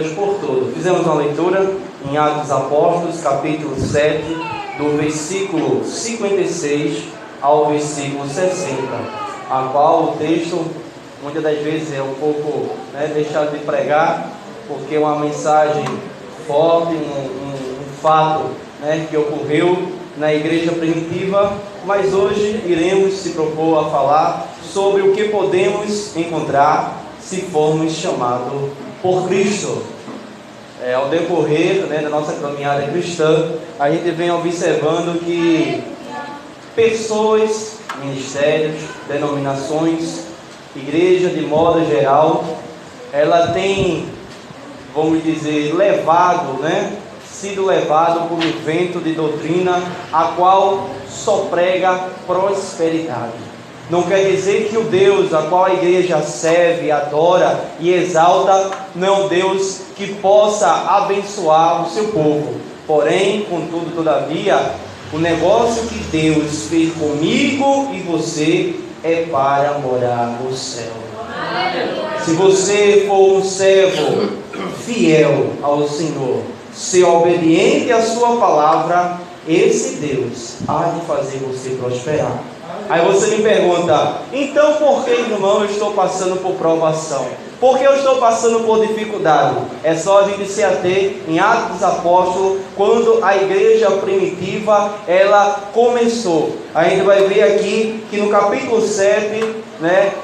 por todo. Fizemos uma leitura em Atos dos Apóstolos, capítulo 7, do versículo 56 ao versículo 60, a qual o texto, muitas das vezes, é um pouco deixado de pregar, porque é uma mensagem forte, um fato que ocorreu na igreja primitiva, mas hoje iremos se propor a falar sobre o que podemos encontrar se formos chamados por Cristo. Ao decorrer da nossa caminhada cristã, a gente vem observando que pessoas, ministérios, denominações, igreja de modo geral, ela tem, vamos dizer, sido levado por um vento de doutrina a qual só prega prosperidade. Não quer dizer que o Deus a qual a igreja serve, adora e exalta não é um Deus que possa abençoar o seu povo. Porém, contudo, todavia, o negócio que Deus fez comigo e você é para morar no céu. Se você for um servo fiel ao Senhor, ser obediente à sua palavra, esse Deus há de fazer você prosperar. Aí você me pergunta, então por que, irmão, eu estou passando por provação? Por que eu estou passando por dificuldade? É só a gente se ater em Atos dos Apóstolos, quando a igreja primitiva, ela começou. A gente vai ver aqui que no capítulo 7,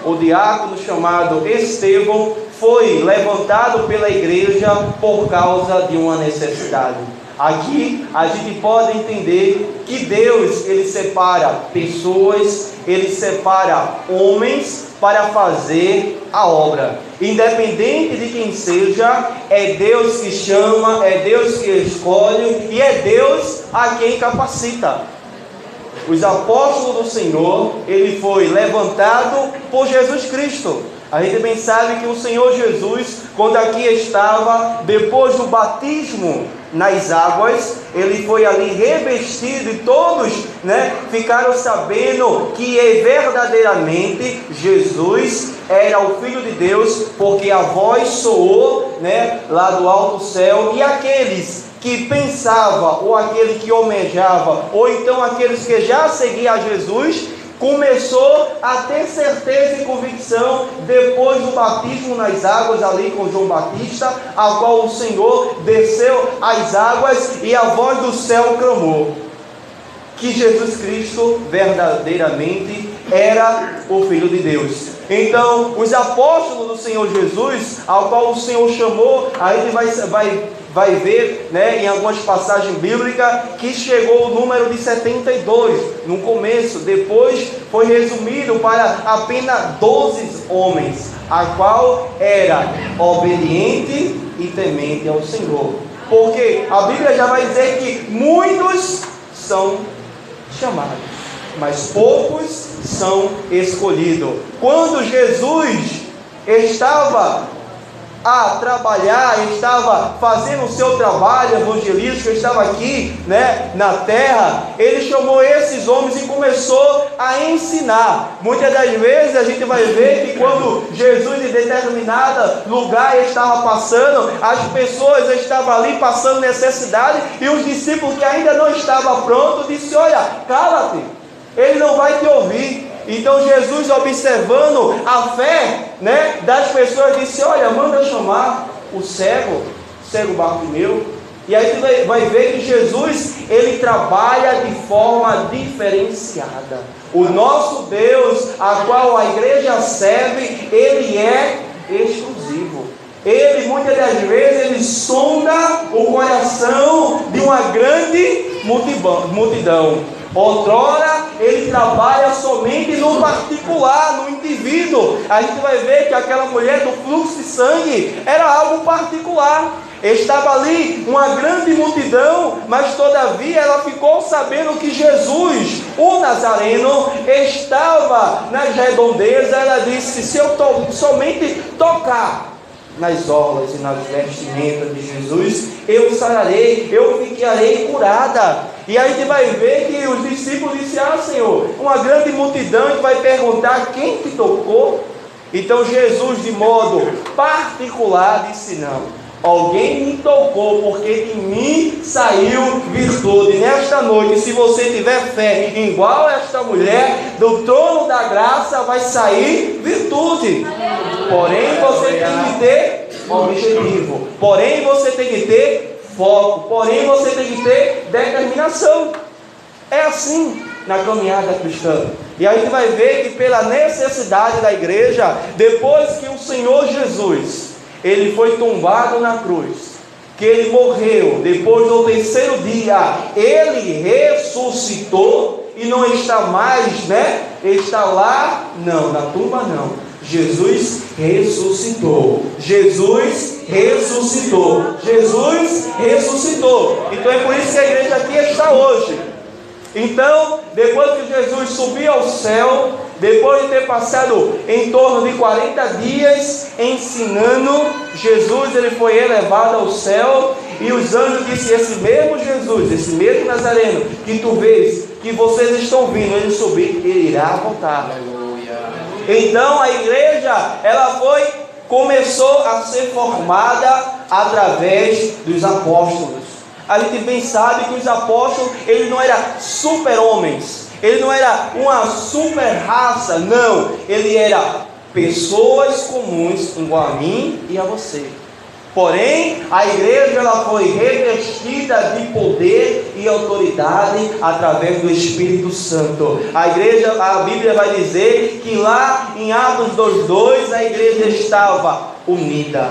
o diácono chamado Estevão foi levantado pela igreja por causa de uma necessidade. Aqui a gente pode entender que Deus, Ele separa pessoas, Ele separa homens para fazer a obra. Independente de quem seja, é Deus que chama, é Deus que escolhe e é Deus a quem capacita. Os apóstolos do Senhor, ele foi levantado por Jesus Cristo. A gente bem sabe que o Senhor Jesus, quando aqui estava, depois do batismo nas águas, ele foi ali revestido e todos ficaram sabendo que verdadeiramente Jesus era o Filho de Deus, porque a voz soou lá do alto céu, e aqueles que pensava, ou aquele que almejava, ou então aqueles que já seguiam a Jesus, começou a ter certeza e convicção depois do batismo nas águas ali com João Batista, a qual o Senhor desceu às águas e a voz do céu clamou que Jesus Cristo verdadeiramente era o Filho de Deus. Então, os apóstolos do Senhor Jesus, ao qual o Senhor chamou, aí ele vai ver em algumas passagens bíblicas que chegou o número de 72 no começo, depois foi resumido para apenas 12 homens, a qual era obediente e temente ao Senhor. Porque a Bíblia já vai dizer que muitos são chamados, mas poucos são escolhidos. Quando Jesus estava a trabalhar, estava fazendo o seu trabalho evangelístico, estava aqui na terra, ele chamou esses homens e começou a ensinar. Muitas das vezes a gente vai ver que quando Jesus em determinado lugar estava passando, as pessoas estavam ali passando necessidade, e os discípulos que ainda não estavam prontos, disseram: olha, cala-te, ele não vai te ouvir. Então Jesus, observando a fé das pessoas, disse: olha, manda chamar o cego Bartimeu. E aí você vai ver que Jesus, ele trabalha de forma diferenciada. O nosso Deus, a qual a igreja serve, ele é exclusivo. Ele, muitas das vezes, ele sonda o coração de uma grande multidão. Outrora, ele trabalha somente no particular, no indivíduo. A gente vai ver que aquela mulher do fluxo de sangue era algo particular. Estava ali uma grande multidão, mas todavia ela ficou sabendo que Jesus, o Nazareno, estava nas redondezas. Ela disse: se eu somente tocar nas orlas e nas vestimentas de Jesus, eu sararei, eu ficarei curada. E aí a gente vai ver que os discípulos disseram: ah, Senhor, uma grande multidão vai perguntar quem te tocou. Então Jesus, de modo particular, disse: não, Alguém me tocou, porque de mim saiu virtude. Nesta noite, se você tiver fé igual a esta mulher, do trono da graça vai sair virtude. Porém, você tem que ter objetivo. Porém, você tem que ter foco. Porém, você tem que ter determinação. É assim na caminhada cristã. E aí a gente vai ver que pela necessidade da igreja, depois que o Senhor Jesus, ele foi tombado na cruz, que ele morreu, depois do terceiro dia, ele ressuscitou e não está mais, está lá, não, na tumba não. Jesus ressuscitou. Jesus ressuscitou. Jesus ressuscitou. Então é por isso que a igreja aqui está hoje. Então, depois que Jesus subiu ao céu, depois de ter passado em torno de 40 dias ensinando, Jesus ele foi elevado ao céu, e os anjos disseram: esse mesmo Jesus, esse mesmo Nazareno que tu vês, que vocês estão vindo ele subir, ele irá voltar. Aleluia. Então a igreja começou a ser formada através dos apóstolos. A gente bem sabe que os apóstolos, eles não eram super-homens, ele não era uma super-raça, não, ele era pessoas comuns, igual a mim e a você. Porém, a igreja ela foi revestida de poder e autoridade através do Espírito Santo. A Bíblia vai dizer que lá em Atos 2:2, a igreja estava unida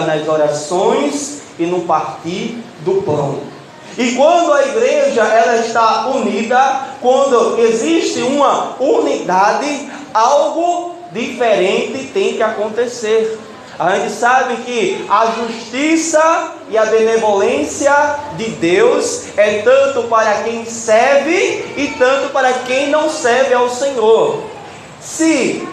nas orações e no partir do pão. E quando a igreja ela está unida, quando existe uma unidade, algo diferente tem que acontecer. A gente sabe que a justiça e a benevolência de Deus é tanto para quem serve e tanto para quem não serve ao Senhor. Se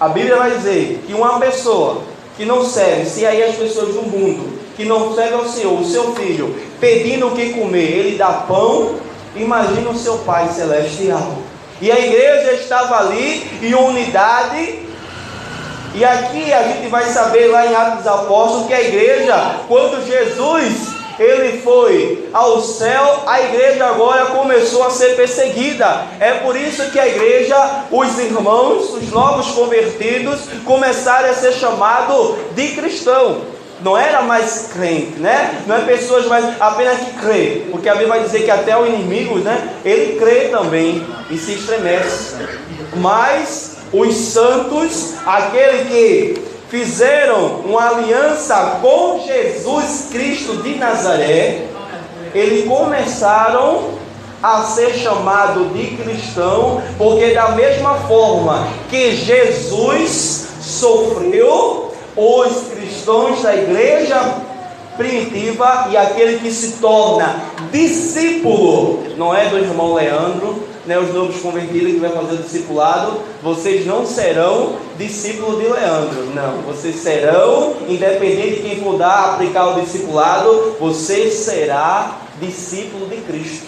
a Bíblia vai dizer que uma pessoa que não serve, se aí as pessoas do mundo que não serve ao Senhor, o seu filho, pedindo o que comer, ele dá pão, imagina o seu Pai Celestial. E a igreja estava ali em unidade. E aqui a gente vai saber lá em Atos dos Apóstolos que a igreja, quando Jesus ele foi ao céu, a igreja agora começou a ser perseguida. É por isso que a igreja, os irmãos, os novos convertidos, começaram a ser chamados de cristão. Não era mais crente, Não é pessoas mais apenas que crê, porque a Bíblia vai dizer que até o inimigo, ele crê também e se estremece. Mas os santos, aqueles que fizeram uma aliança com Jesus Cristo de Nazaré, eles começaram a ser chamados de cristão, porque da mesma forma que Jesus sofreu, os cristãos da igreja primitiva e aquele que se torna discípulo, não é do irmão Leandro, os novos convertidos que vai fazer o discipulado, vocês não serão discípulos de Leandro, não, vocês serão, independente de quem for aplicar o discipulado, você será discípulo de Cristo.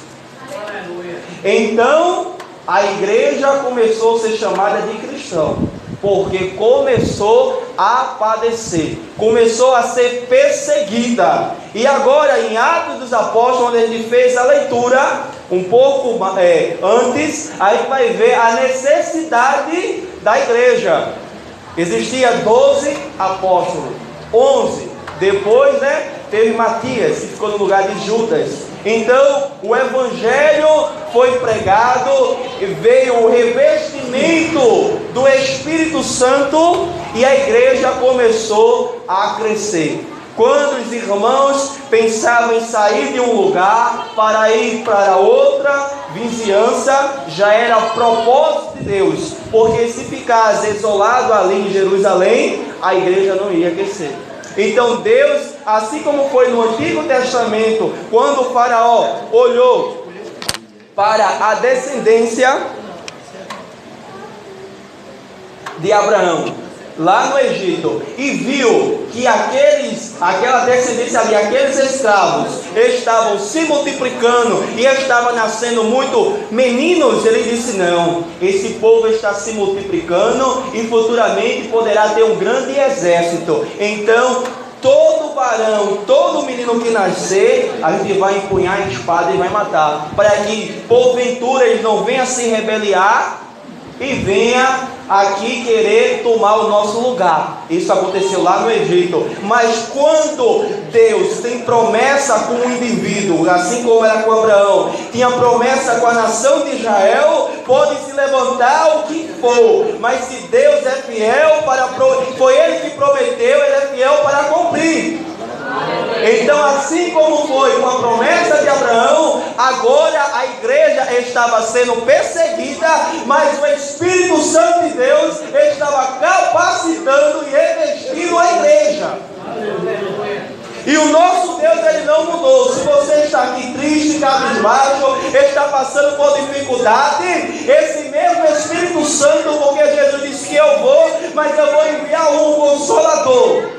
Então a igreja começou a ser chamada de cristão, porque começou a padecer, começou a ser perseguida. E agora em Atos dos Apóstolos, onde a gente fez a leitura um pouco antes, a gente vai ver a necessidade da igreja. Existia 12 apóstolos, 11, depois teve Matias, que ficou no lugar de Judas. Então o evangelho foi pregado, veio o revestimento do Espírito Santo e a igreja começou a crescer. Quando os irmãos pensavam em sair de um lugar para ir para outra vizinhança, já era propósito de Deus, porque se ficasse isolado ali em Jerusalém, a igreja não ia crescer. Então Deus, assim como foi no Antigo Testamento, quando o faraó olhou para a descendência de Abraão, lá no Egito e viu que aquela descendência ali, aqueles escravos estavam se multiplicando e estavam nascendo muito meninos, ele disse: não, esse povo está se multiplicando e futuramente poderá ter um grande exército. Então todo varão, todo menino que nascer, a gente vai empunhar a espada e vai matar, para que porventura eles não venham se rebeliar e venha aqui querer tomar o nosso lugar. Isso aconteceu lá no Egito. Mas quando Deus tem promessa com um indivíduo, assim como era com Abraão, tinha promessa com a nação de Israel, pode se levantar o que for, mas se Deus é fiel foi Ele que prometeu, Ele é fiel para cumprir. Então, assim como foi com a promessa de Abraão, agora a igreja estava sendo perseguida, mas o Espírito Santo de Deus estava capacitando e revestindo a igreja. E o nosso Deus, Ele não mudou. Se você está aqui triste, cabisbaixo, está passando por dificuldade, esse mesmo Espírito Santo, porque Jesus disse que eu vou, mas eu vou enviar um Consolador.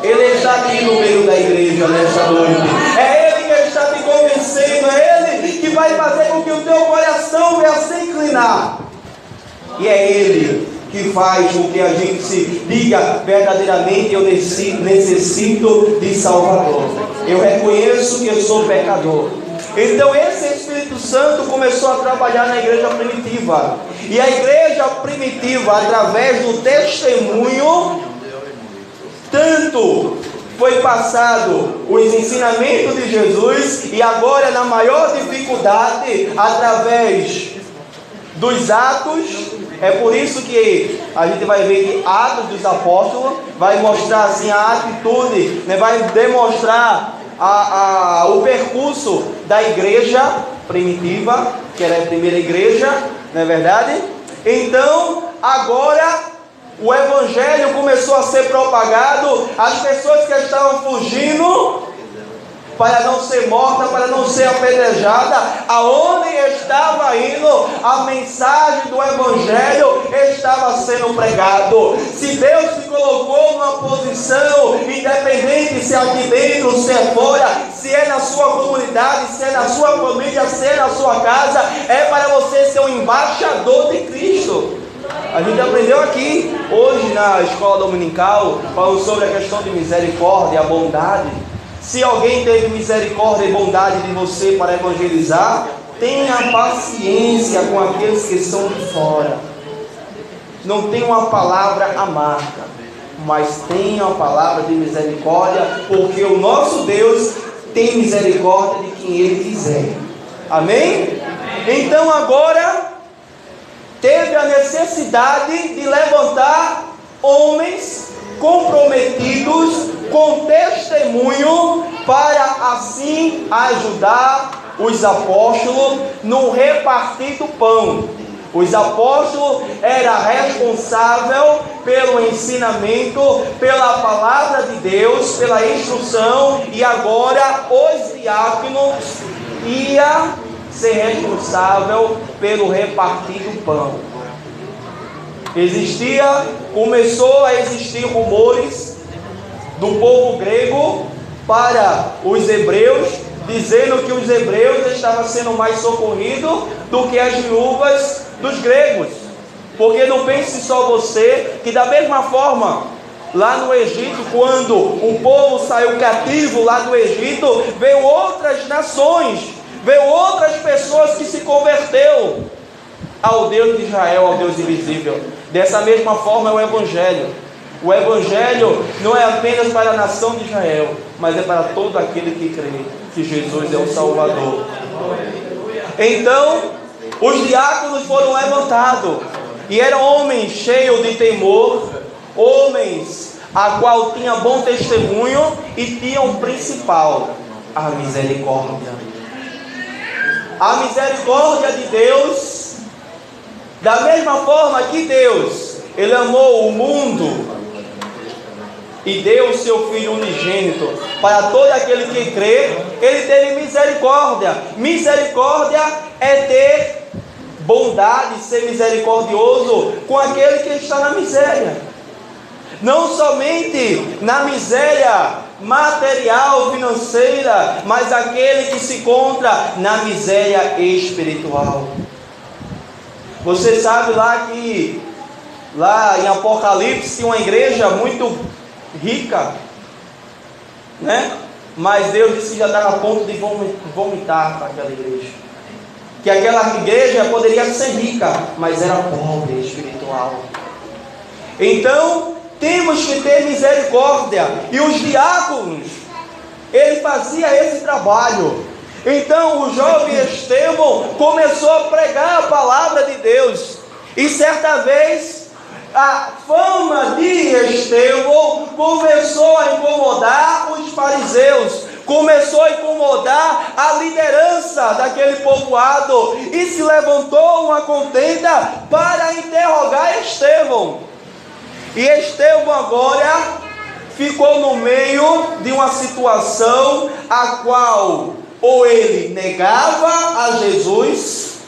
Ele está aqui no meio da igreja nesta noite. É Ele que está te convencendo, é Ele que vai fazer com que o teu coração venha se inclinar. E é Ele que faz com que a gente se diga verdadeiramente: eu necessito de Salvador. Eu reconheço que eu sou pecador. Então esse Espírito Santo começou a trabalhar na igreja primitiva. E a igreja primitiva, através do testemunho, tanto foi passado os ensinamentos de Jesus, e agora na maior dificuldade, através dos Atos. É por isso que a gente vai ver que Atos dos Apóstolos vai mostrar assim a atitude, né? Vai demonstrar o percurso da igreja primitiva, que era a primeira igreja, não é verdade? Então agora o Evangelho começou a ser propagado. As pessoas que estavam fugindo para não ser morta, para não ser apedrejada, aonde estava indo, a mensagem do Evangelho estava sendo pregado. Se Deus te colocou numa posição, independente se é aqui dentro, se é fora, se é na sua comunidade, se é na sua família, se é na sua casa, é para você ser um embaixador de Cristo. A gente aprendeu aqui hoje na escola dominical, falando sobre a questão de misericórdia e a bondade. Se alguém teve misericórdia e bondade de você para evangelizar, tenha paciência com aqueles que estão de fora. Não tenha uma palavra amarga, mas tenha uma palavra de misericórdia, porque o nosso Deus tem misericórdia de quem Ele quiser. Amém? Então agora teve a necessidade de levantar homens comprometidos com testemunho, para assim ajudar os apóstolos no repartir do pão. Os apóstolos eram responsáveis pelo ensinamento, pela palavra de Deus, pela instrução, e agora os diáconos iam ser responsável pelo repartir do pão. Começou a existir rumores do povo grego para os hebreus, dizendo que os hebreus estavam sendo mais socorridos do que as viúvas dos gregos. Porque não pense só você, que da mesma forma, lá no Egito, quando o povo saiu cativo lá do Egito, veio outras nações, veio outras pessoas que se converteu ao Deus de Israel, ao Deus invisível. Dessa mesma forma é o Evangelho. O Evangelho não é apenas para a nação de Israel, mas é para todo aquele que crê que Jesus é o Salvador. Então, os diáconos foram levantados, e eram homens cheios de temor, homens a qual tinha bom testemunho, e tinham principal a misericórdia. A misericórdia de Deus, da mesma forma que Deus, Ele amou o mundo e deu o seu Filho unigênito para todo aquele que crê. Ele teve misericórdia. Misericórdia é ter bondade, ser misericordioso com aquele que está na miséria. não somente na miséria material, financeira, mas aquele que se encontra na miséria espiritual. Você sabe lá em Apocalipse tinha uma igreja muito rica, né? Mas Deus disse que já estava a ponto de vomitar para aquela igreja. Que aquela igreja poderia ser rica, mas era pobre espiritual. Então, temos que ter misericórdia. E os diáconos, ele fazia esse trabalho. Então, o jovem Estevão começou a pregar a palavra de Deus. E certa vez, a fama de Estevão começou a incomodar os fariseus, começou a incomodar a liderança daquele povoado, e se levantou uma contenda para interrogar Estevão. E Estevão agora ficou no meio de uma situação a qual ou ele negava a Jesus,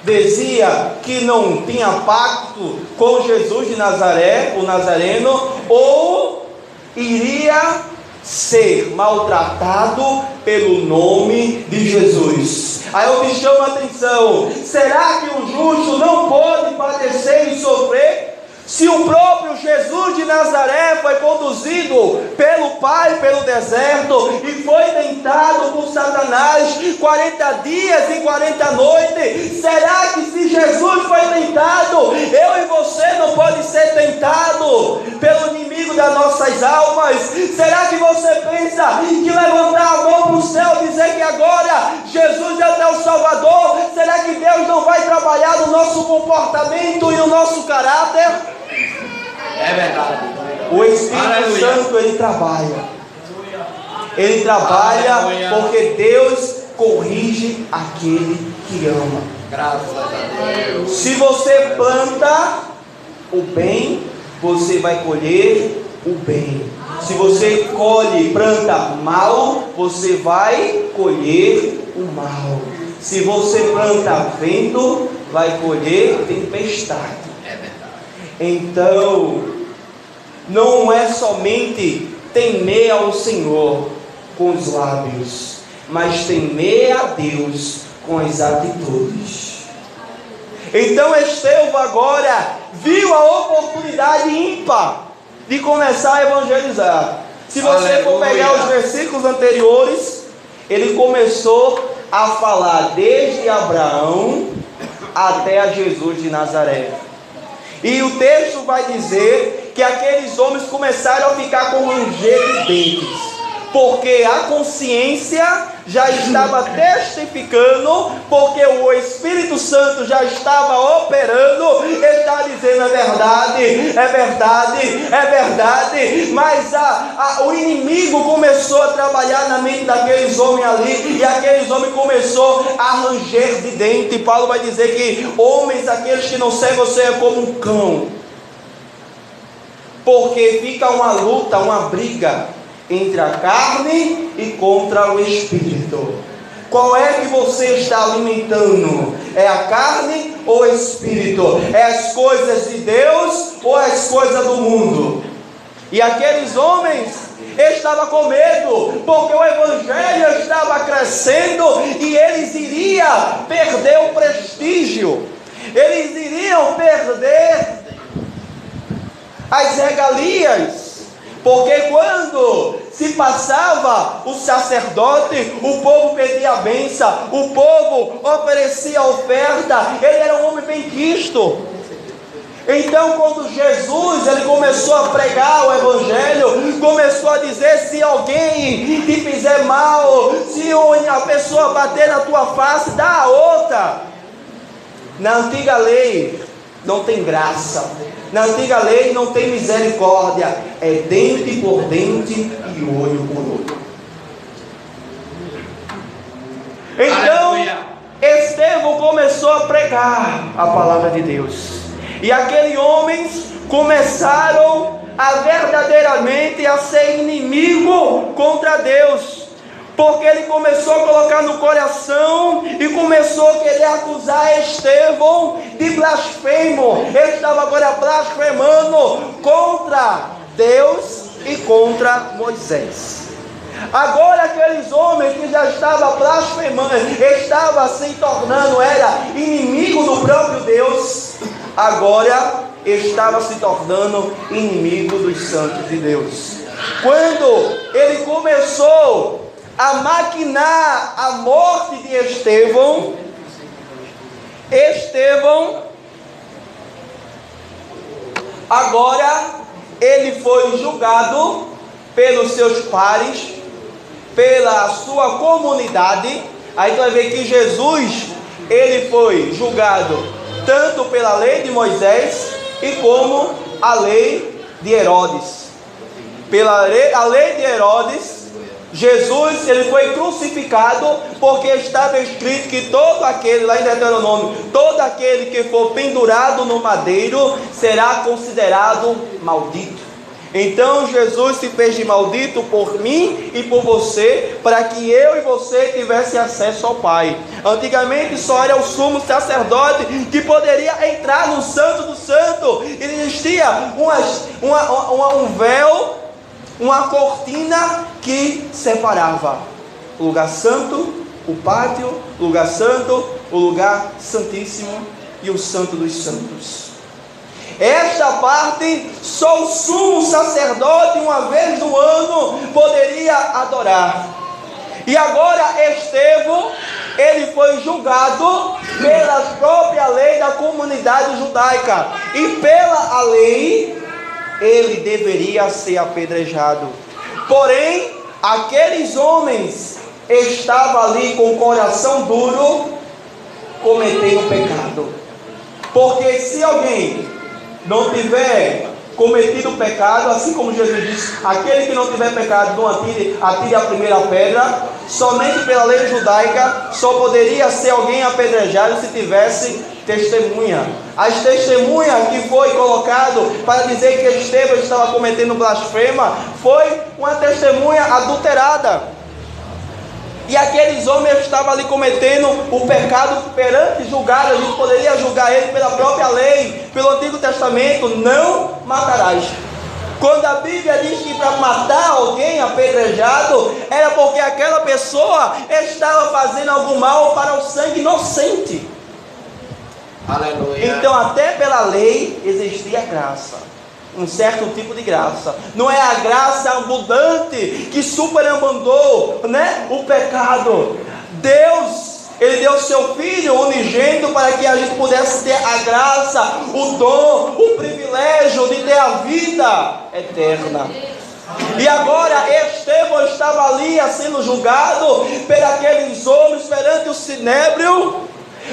dizia que não tinha pacto com Jesus de Nazaré, o Nazareno, ou iria ser maltratado pelo nome de Jesus. Aí eu me chamo a atenção: será que o justo não pode padecer e sofrer? Se o próprio Jesus de Nazaré foi conduzido pelo Pai pelo deserto e foi tentado por Satanás 40 dias e 40 noites, será que se Jesus foi tentado, eu e você não pode ser tentado pelo inimigo das nossas almas? Será que você pensa que levantar a mão para o céu e dizer que agora Jesus é o teu Salvador, será que Deus não vai trabalhar no nosso comportamento e no nosso caráter? É verdade. O Espírito Santo, ele trabalha. Ele trabalha porque Deus corrige aquele que ama. Graças a Deus. Se você planta o bem, você vai colher o bem. Se você planta mal, você vai colher o mal. Se você planta vento, vai colher tempestade. Então, não é somente temer ao Senhor com os lábios, mas temer a Deus com as atitudes. Então Estevão agora viu a oportunidade ímpar de começar a evangelizar. Se você for pegar os versículos anteriores, ele começou a falar desde Abraão até a Jesus de Nazaré. E o texto vai dizer que aqueles homens começaram a ficar com ranger de dentes, porque a consciência já estava testificando, porque o Espírito Santo já estava operando, está dizendo: é verdade, é verdade, é verdade. Mas o inimigo começou a trabalhar na mente daqueles homens ali, e aqueles homens começou a ranger de dente. Paulo vai dizer que homens, aqueles que não seguem você, é como um cão, porque fica uma luta, uma briga entre a carne e contra o Espírito. Qual é que você está alimentando? É a carne ou o Espírito? É as coisas de Deus ou as coisas do mundo? E aqueles homens estavam com medo, porque o Evangelho estava crescendo e eles iriam perder o prestígio, eles iriam perder as regalias. Porque quando se passava o sacerdote, o povo pedia a bênção, o povo oferecia a oferta, ele era um homem bem quisto. Então, quando Jesus ele começou a pregar o Evangelho, começou a dizer: se alguém te fizer mal, se a pessoa bater na tua face, dá a outra. Na antiga lei não tem graça, na antiga lei não tem misericórdia, é dente por dente e olho por olho. Então Estevão começou a pregar a palavra de Deus, e aqueles homens começaram a verdadeiramente a ser inimigo contra Deus, porque ele começou a colocar no coração e começou a querer acusar Estevão de blasfemo. Ele estava agora blasfemando contra Deus e contra Moisés. Agora aqueles homens que já estavam blasfemando, estavam se tornando, era inimigo do próprio Deus, agora estava se tornando inimigo dos santos de Deus. Quando ele começou a maquinar a morte de Estevão, agora ele foi julgado pelos seus pares, pela sua comunidade. Aí tu vai ver que Jesus, ele foi julgado tanto pela lei de Moisés e como a lei de Herodes. A lei de Herodes, Jesus, ele foi crucificado, porque estava escrito que todo aquele, lá em Deuteronômio, todo aquele que for pendurado no madeiro será considerado maldito. Então Jesus se fez de maldito por mim e por você, para que eu e você tivesse acesso ao Pai. Antigamente só era o sumo sacerdote que poderia entrar no Santo do Santo. E existia um véu, uma cortina que separava o lugar santo, o pátio, o lugar santo, o lugar santíssimo e o Santo dos Santos. Esta parte só o sumo sacerdote uma vez no ano poderia adorar. E agora Estevão, ele foi julgado pela própria lei da comunidade judaica, e pela lei ele deveria ser apedrejado. Porém, aqueles homens estavam ali com o coração duro, cometendo pecado. Porque se alguém não tiver cometido pecado, assim como Jesus disse, aquele que não tiver pecado, não atire a primeira pedra. Somente pela lei judaica só poderia ser alguém apedrejado se tivesse testemunha. As testemunhas que foi colocado para dizer que Estevão estava cometendo blasfema foi uma testemunha adulterada. E aqueles homens estavam ali cometendo o pecado perante julgado. A gente poderia julgar ele pela própria lei, pelo Antigo Testamento: não matarás. Quando a Bíblia diz que para matar alguém apedrejado, era porque aquela pessoa estava fazendo algum mal para o sangue inocente. Aleluia. Então até pela lei existia graça, um certo tipo de graça. Não é a graça abundante que superabundou, né, o pecado. Deus, ele deu seu Filho unigênito para que a gente pudesse ter a graça, o dom, o privilégio de ter a vida eterna. E agora Estevão estava ali sendo julgado por aqueles homens perante o sinédrio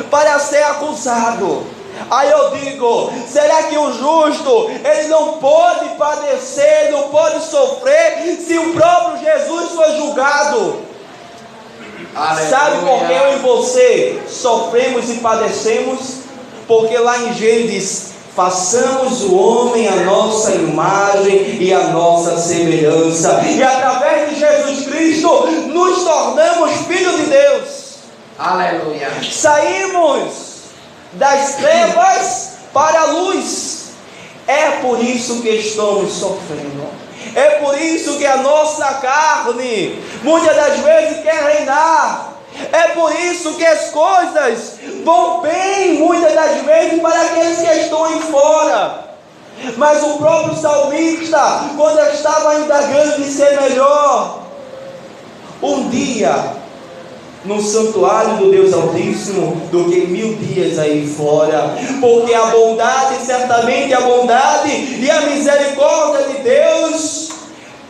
para ser acusado. Aí eu digo, será que o justo, ele não pode padecer, não pode sofrer, se o próprio Jesus foi julgado? Aleluia. Sabe por que eu e você sofremos e padecemos? Porque lá em Gênesis diz: façamos o homem a nossa imagem e a nossa semelhança, e através de Jesus Cristo nos tornamos filhos de Deus. Aleluia. Saímos das trevas para a luz. É por isso que estamos sofrendo. É por isso que a nossa carne muitas das vezes quer reinar. É por isso que as coisas vão bem muitas das vezes para aqueles que estão aí fora. Mas o próprio salmista, quando estava indagando de ser melhor, um dia no santuário do Deus Altíssimo do que 1000 dias aí fora, porque a bondade, certamente a bondade e a misericórdia de Deus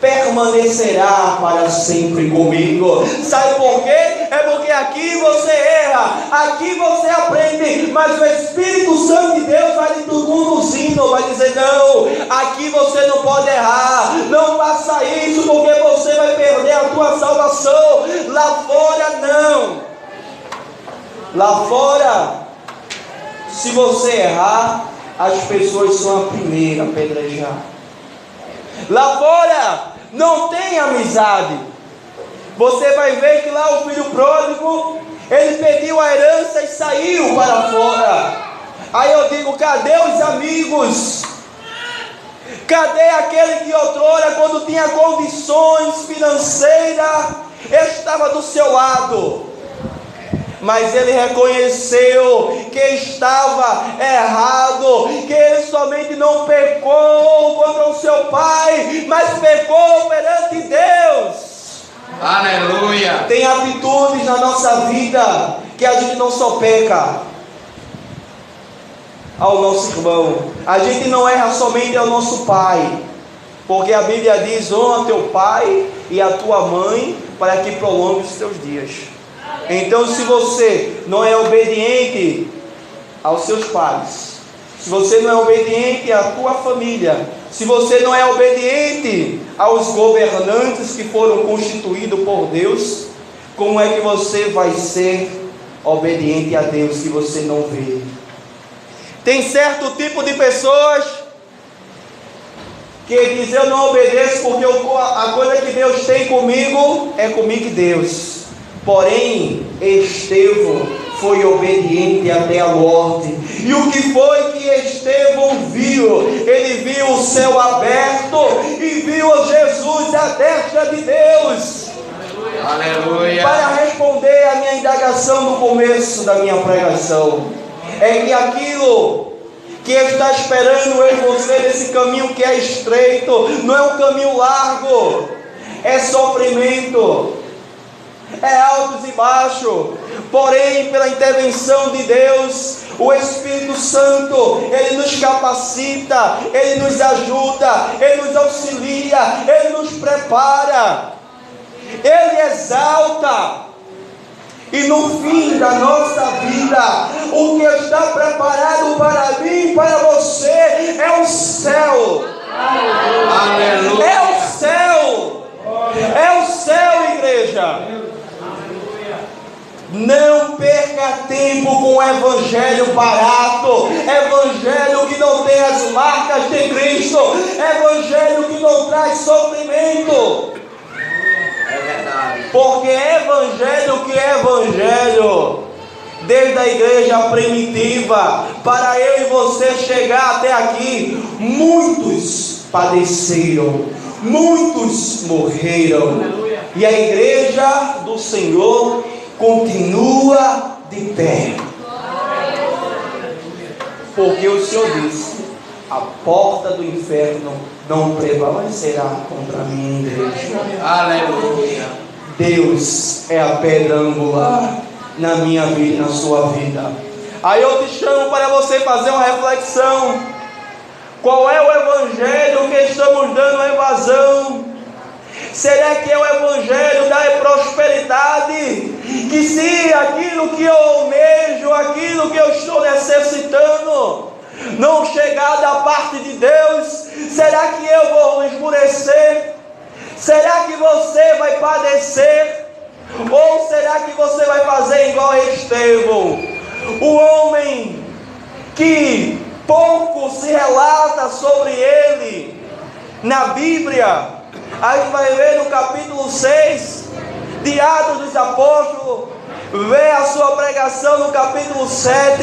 permanecerá para sempre comigo. Sabe por quê? É porque aqui você erra, aqui você aprende, mas o Espírito Santo de Deus vai lhe conduzindo, vai dizer: não, aqui você não pode errar, não faça isso, porque você vai perder a tua salvação. Lá fora não. Lá fora, se você errar, as pessoas são a primeira a apedrejar. Lá fora não tem amizade. Você vai ver que lá o filho pródigo, ele pediu a herança e saiu para fora. Aí eu digo: cadê os amigos? Cadê aquele que outrora, quando tinha condições financeiras, estava do seu lado? Mas ele reconheceu que estava errado, que ele somente não pecou contra o seu pai, mas pecou perante Deus. Aleluia. Tem atitudes na nossa vida que a gente não só peca ao nosso irmão, a gente não erra somente ao nosso pai, porque a Bíblia diz: honra teu pai e a tua mãe, para que prolongue os teus dias. Então, se você não é obediente aos seus pais, se você não é obediente à tua família, se você não é obediente aos governantes que foram constituídos por Deus, como é que você vai ser obediente a Deus que você não vê? Tem certo tipo de pessoas que dizem: eu não obedeço porque a coisa que Deus tem comigo é comigo e Deus. Porém, Estevão foi obediente até a morte. E o que foi que Estevão viu? Ele viu o céu aberto e viu Jesus à destra de Deus. Aleluia. Para responder à minha indagação no começo da minha pregação, é que aquilo que está esperando eu e você nesse caminho que é estreito, não é um caminho largo, é sofrimento, é altos e baixos. Porém, pela intervenção de Deus, o Espírito Santo, Ele nos capacita, Ele nos ajuda, Ele nos auxilia, Ele nos prepara, Ele exalta. E no fim da nossa vida, o que está preparado para mim e para você é o céu. Aleluia. É o céu. É o céu, igreja. Não perca tempo com o evangelho barato, evangelho que não tem as marcas de Cristo, evangelho que não traz sofrimento. É verdade. Porque evangelho que é evangelho, desde a igreja primitiva, para eu e você chegar até aqui, muitos padeceram, muitos morreram, e a igreja do Senhor continua de pé, porque o Senhor disse: a porta do inferno não prevalecerá contra a minha igreja. Aleluia. Deus é a pedra angular na minha vida e na sua vida. Aí eu te chamo para você fazer uma reflexão. Qual é o evangelho que estamos dando evasão? Será que é o evangelho da prosperidade? Que se aquilo que eu almejo, aquilo que eu estou necessitando, não chegar da parte de Deus, será que eu vou esmurecer? Será que você vai padecer? Ou será que você vai fazer igual a Estevão, o homem que pouco se relata sobre ele na Bíblia? A gente vai ver no capítulo 6 de Atos dos Apóstolos, vê a sua pregação no capítulo 7,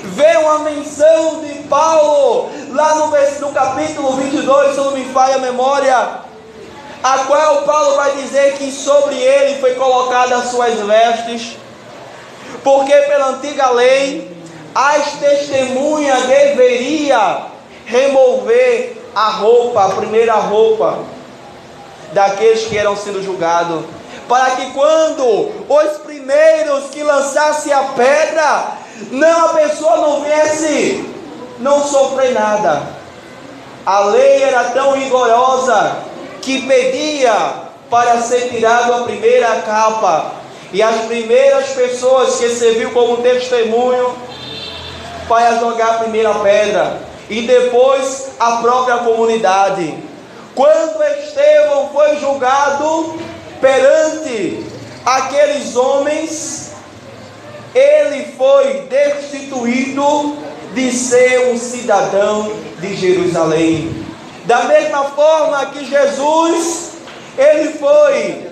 vê uma menção de Paulo lá no capítulo 22, se não me falha a memória, a qual Paulo vai dizer que sobre ele foi colocada as suas vestes, porque pela antiga lei as testemunhas deveriam remover a roupa, a primeira roupa daqueles que eram sendo julgados, para que quando os primeiros que lançassem a pedra, a pessoa não viesse, não sofrer nada. A lei era tão rigorosa que pedia para ser tirado a primeira capa, e as primeiras pessoas que serviu como testemunho para jogar a primeira pedra, e depois a própria comunidade. Quando Estevão foi julgado perante aqueles homens, ele foi destituído de ser um cidadão de Jerusalém. Da mesma forma que Jesus, ele foi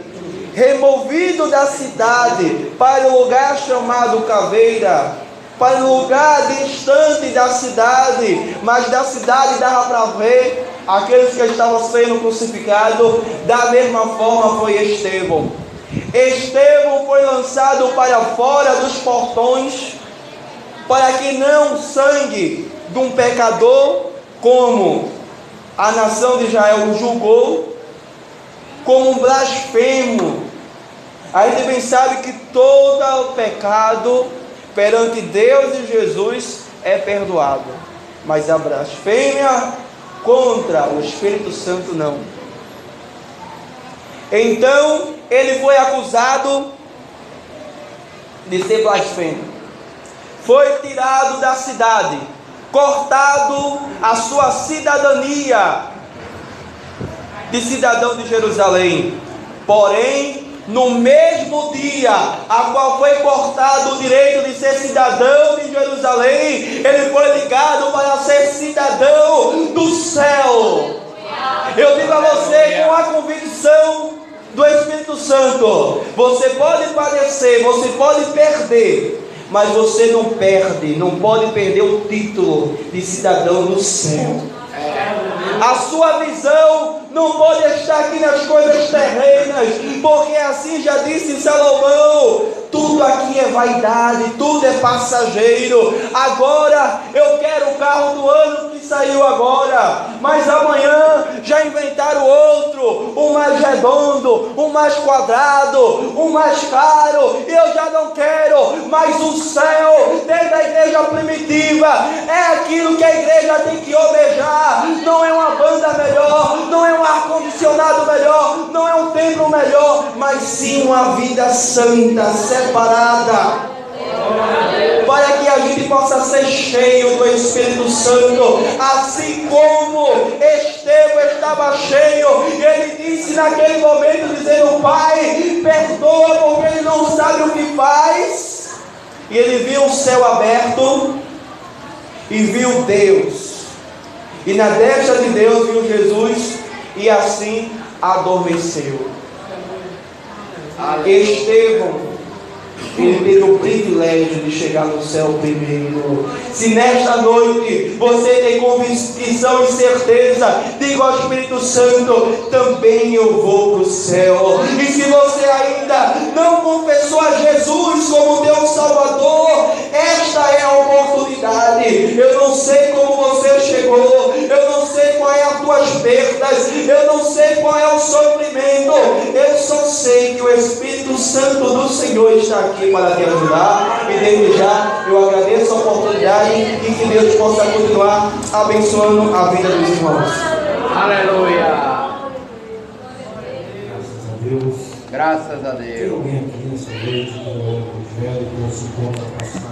removido da cidade para o lugar chamado Caveira, para um lugar distante da cidade, mas da cidade dava para ver aqueles que estavam sendo crucificados, da mesma forma foi Estevão. Estevão foi lançado para fora dos portões, para que não o sangue de um pecador, como a nação de Israel o julgou, como um blasfemo. A gente bem sabe que todo pecado perante Deus e Jesus é perdoado, mas a blasfêmia contra o Espírito Santo não. Então ele foi acusado de ser blasfemo, foi tirado da cidade, cortado a sua cidadania de cidadão de Jerusalém. Porém, no mesmo dia a qual foi cortado o direito de ser cidadão de Jerusalém, ele foi ligado para ser cidadão do céu. Eu digo a você com a convicção do Espírito Santo: você pode padecer, você pode perder, mas você não perde, não pode perder o título de cidadão do céu. A sua visão não pode estar aqui nas coisas terrenas, porque assim já disse Salomão: tudo aqui é vaidade, tudo é passageiro. Agora eu quero o carro do ano que saiu agora, mas amanhã já inventaram outro, um mais redondo, um mais quadrado, um mais caro, e eu já não quero. Mas o céu, desde a igreja primitiva, é aquilo que a igreja tem que almejar. Não é uma banda melhor, não é um ar-condicionado melhor, não é um templo melhor, mas sim uma vida santa, separada, para que a gente possa ser cheio do Espírito Santo, assim como Estevão estava cheio. E ele disse naquele momento, dizendo: Pai, perdoa, porque ele não sabe o que faz. E ele viu o céu aberto e viu Deus, e na destra de Deus viu Jesus, e assim adormeceu. Estevão, ele teve o privilégio de chegar no céu primeiro. Se nesta noite você tem convicção e certeza, diga ao Espírito Santo: também eu vou para o céu. E se você ainda não confessou a Jesus como teu Salvador, esta é a oportunidade. Eu não sei como você chegou, eu não sei qual é as tuas perdas, eu não sei qual é o sofrimento, eu só sei que o Espírito Santo do Senhor está aqui para te ajudar. E desde já eu agradeço a oportunidade, e que Deus possa continuar abençoando a vida dos irmãos. Aleluia. Graças a Deus. Graças a Tem Deus. alguém aqui nessa noite que não é evangélico, não se encontra passado